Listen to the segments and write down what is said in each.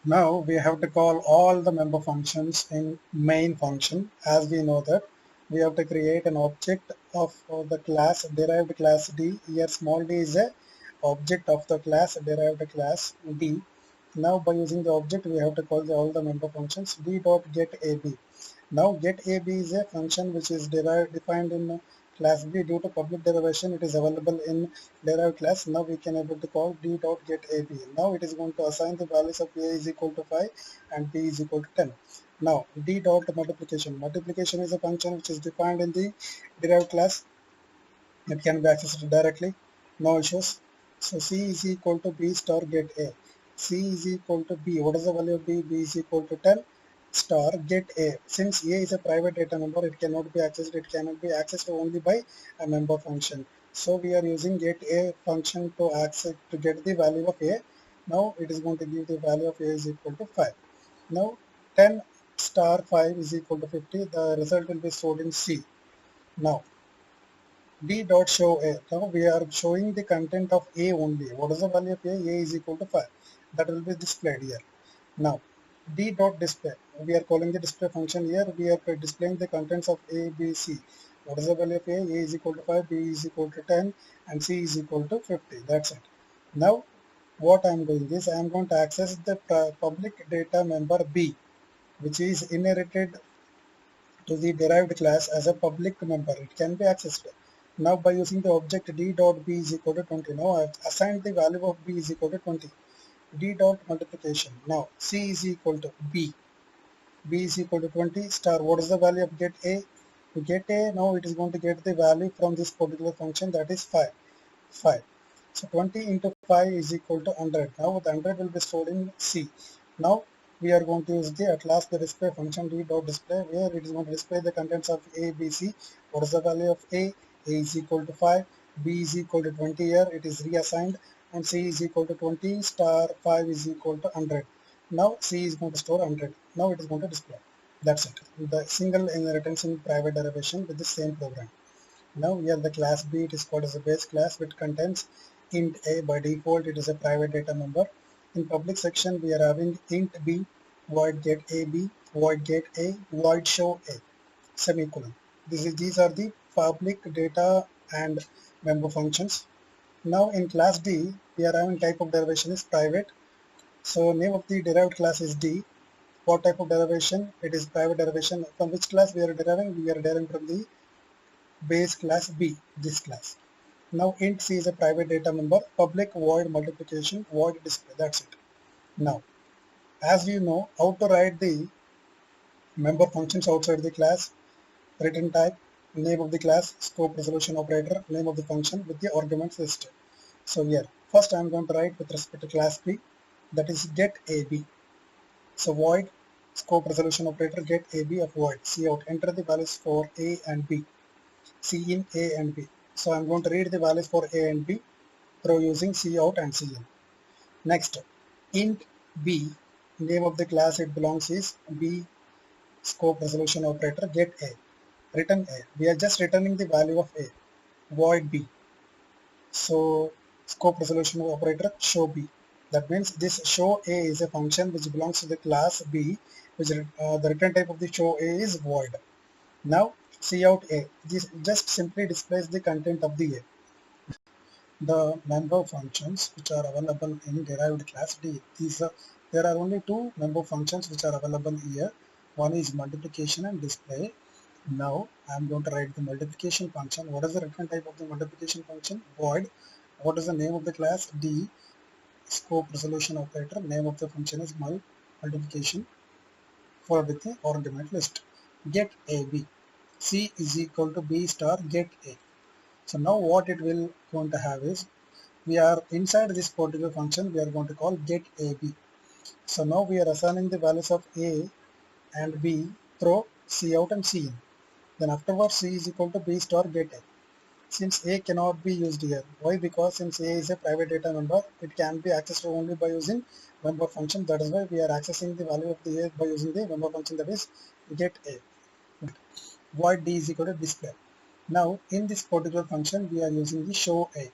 Now we have to call all the member functions in main function. As we know that we have to create an object of the class derived class D. Here small d is a object of the class derived class D. Now by using the object we have to call all the member functions. D dot get AB. Now get AB is a function which is defined in class B. Due to public derivation it is available in derived class. Now we can able to call d dot get AB. Now it is going to assign the values of A is equal to 5 and B is equal to 10. Now d dot multiplication. Multiplication is a function which is defined in the derived class. It can be accessed directly, no issues. So C is equal to B star get A. C is equal to B. What is the value of B? B is equal to 10 star get A. Since A is a private data member, it cannot be accessed. It cannot be accessed only by a member function. So we are using get A function to access to get the value of A. Now it is going to give the value of A is equal to 5. Now 10 star 5 is equal to 50. The result will be stored in C. Now D dot show A. Now we are showing the content of A only. What is the value of A? A is equal to 5. That will be displayed here. Now D dot display. We are calling the display function here. We are displaying the contents of A, B, C. What is the value of A? A is equal to 5, B is equal to 10, and C is equal to 50. That's it. Now what I am doing is I am going to access the public data member B, which is inherited to the derived class as a public member. It can be accessed. Now by using the object d dot b is equal to 20. Now I have assigned the value of b is equal to 20. D dot multiplication. Now c is equal to b. B is equal to 20 star. What is the value of get a? To get a, now it is going to get the value from this particular function, that is 5. 5. So 20 into 5 is equal to 100. Now the 100 will be stored in C. Now we are going to use the at last the display function d dot display, where it is going to display the contents of A, B, C. What is the value of A? A is equal to 5, B is equal to 20 here, it is reassigned, and C is equal to 20 star 5 is equal to 100. Now C is going to store 100. Now it is going to display. That's it. The single inheritance in private derivation with the same program. Now here the class B, it is called as a base class, which contains int A. By default it is a private data member. In public section we are having int B, void get AB, void get A, void show A, semicolon. These are the public data and member functions. Now in class D we are having type of derivation is private. So name of the derived class is D. What type of derivation? It is private derivation. From which class we are deriving? We are deriving from the base class B, this class. Now int C is a private data member, public void multiplication, void display. That's it. Now, as you know how to write the member functions outside the class, return type, name of the class, scope resolution operator, name of the function with the arguments listed. So here, first I am going to write with respect to class B, that is get AB. So void scope resolution operator get AB of void, C out, enter the values for A and B. C in A and B. So I'm going to read the values for A and B through using C out and C in. Next, int B, name of the class it belongs is B scope resolution operator get A. Return A. We are just returning the value of A. Void B. So scope resolution operator show B. That means this show A is a function which belongs to the class B, which the return type of the show A is void. Now cout A. This just simply displays the content of the A. The member functions which are available in derived class D. There are only two member functions which are available here. One is multiplication and display. Now I am going to write the multiplication function. What is the return type of the multiplication function? Void. What is the name of the class? D. Scope resolution operator. Name of the function is multiplication followed with the argument list. Get AB. C is equal to B star get A. So now what it will going to have is, we are inside this particular function we are going to call get AB. So now we are assigning the values of A and B through C out and C in. Then afterwards C is equal to B star get A. Since A cannot be used here. Why? Because since A is a private data member, it can be accessed only by using member function. That is why we are accessing the value of the A by using the member function, that is get A. Void D is equal to display. Now in this particular function we are using the show A.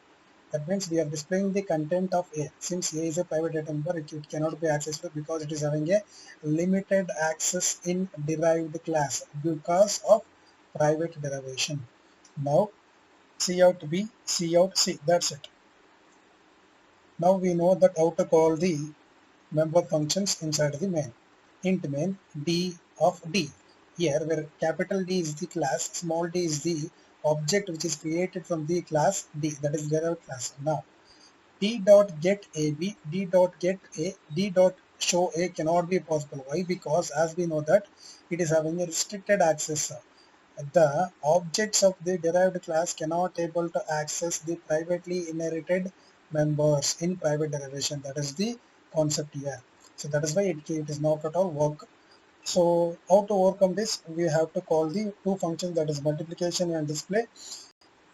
That means we are displaying the content of A. Since A is a private data member, it cannot be accessed because it is having a limited access in derived class because of private derivation. Now cout B, cout C. That's it. Now we know that how to call the member functions inside the main. Int main D of D. Here where capital D is the class, small d is the object which is created from the class D, that is derived class. Now D dot get AB, D dot get A, D dot show A cannot be possible. Why? Because as we know that it is having a restricted access. The objects of the derived class cannot able to access the privately inherited members in private derivation. That is the concept here. So that is why it is not at all work. So how to overcome this? We have to call the two functions, that is multiplication and display.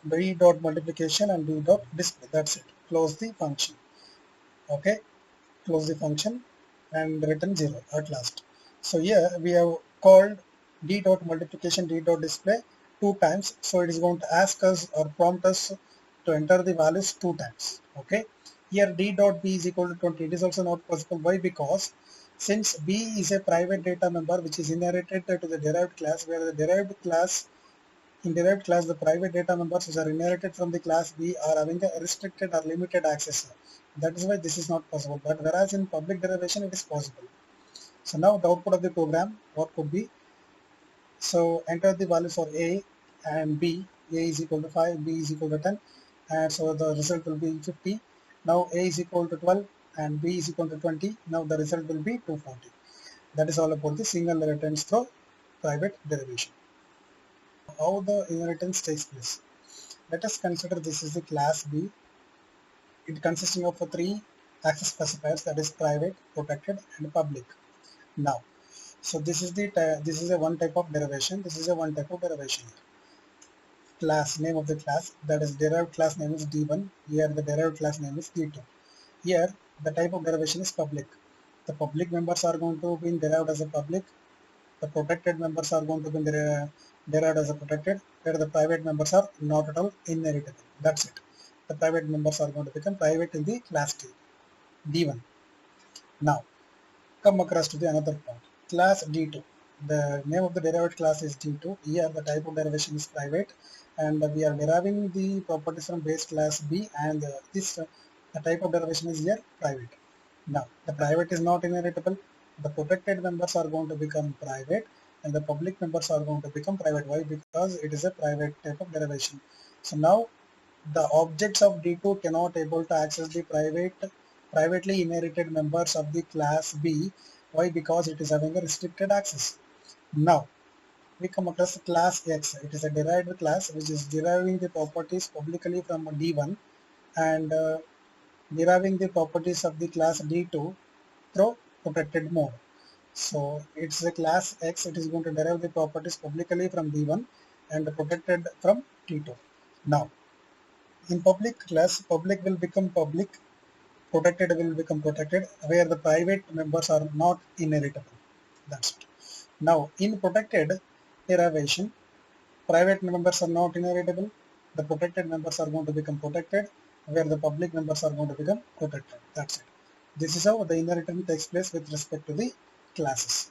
D dot multiplication and D dot display. That's it. Close the function. Okay. Close the function and return 0 at last. So here we have called d dot multiplication d dot display 2 times. So it is going to ask us or prompt us to enter the values 2 times. Okay. Here d dot b is equal to 20. It is also not possible. Why? Because since b is a private data member which is inherited to the derived class, where the derived class in derived class, the private data members which are inherited from the class B are having a restricted or limited access. That is why this is not possible. But whereas in public derivation, it is possible. So now the output of the program, what could be? So enter the value for A and B. A is equal to 5, B is equal to 10. And so the result will be 50. Now A is equal to 12 and B is equal to 20. Now the result will be 240. That is all about the single inheritance through private derivation. How the inheritance takes place. Let us consider this is the class B. It consisting of three access specifiers, that is private, protected, and public. Now, so this is a one type of derivation. This is a one type of derivation. Class name of the class, that is derived class name is D1. Here the derived class name is D2. Here the type of derivation is public. The public members are going to be derived as a public. The protected members are going to be derived as a protected, where the private members are not at all inheritable. That's it. The private members are going to become private in the class D1. Now, come across to the another point. Class D2. The name of the derived class is D2. Here the type of derivation is private, and we are deriving the properties from base class B, and the type of derivation is here private. Now, the private is not inheritable. The protected members are going to become private and the public members are going to become private. Why? Because it is a private type of derivation. So now the objects of D2 cannot able to access the privately inherited members of the class B. Why? Because it is having a restricted access. Now we come across class X. It is a derived class which is deriving the properties publicly from D1 and deriving the properties of the class D2 through protected mode. So it's a class X, it is going to derive the properties publicly from D1 and protected from T2. Now, in public class, public will become public, protected will become protected, where the private members are not inheritable. That's it. Now, in protected derivation, private members are not inheritable, the protected members are going to become protected, where the public members are going to become protected. That's it. This is how the inheritance takes place with respect to the classes.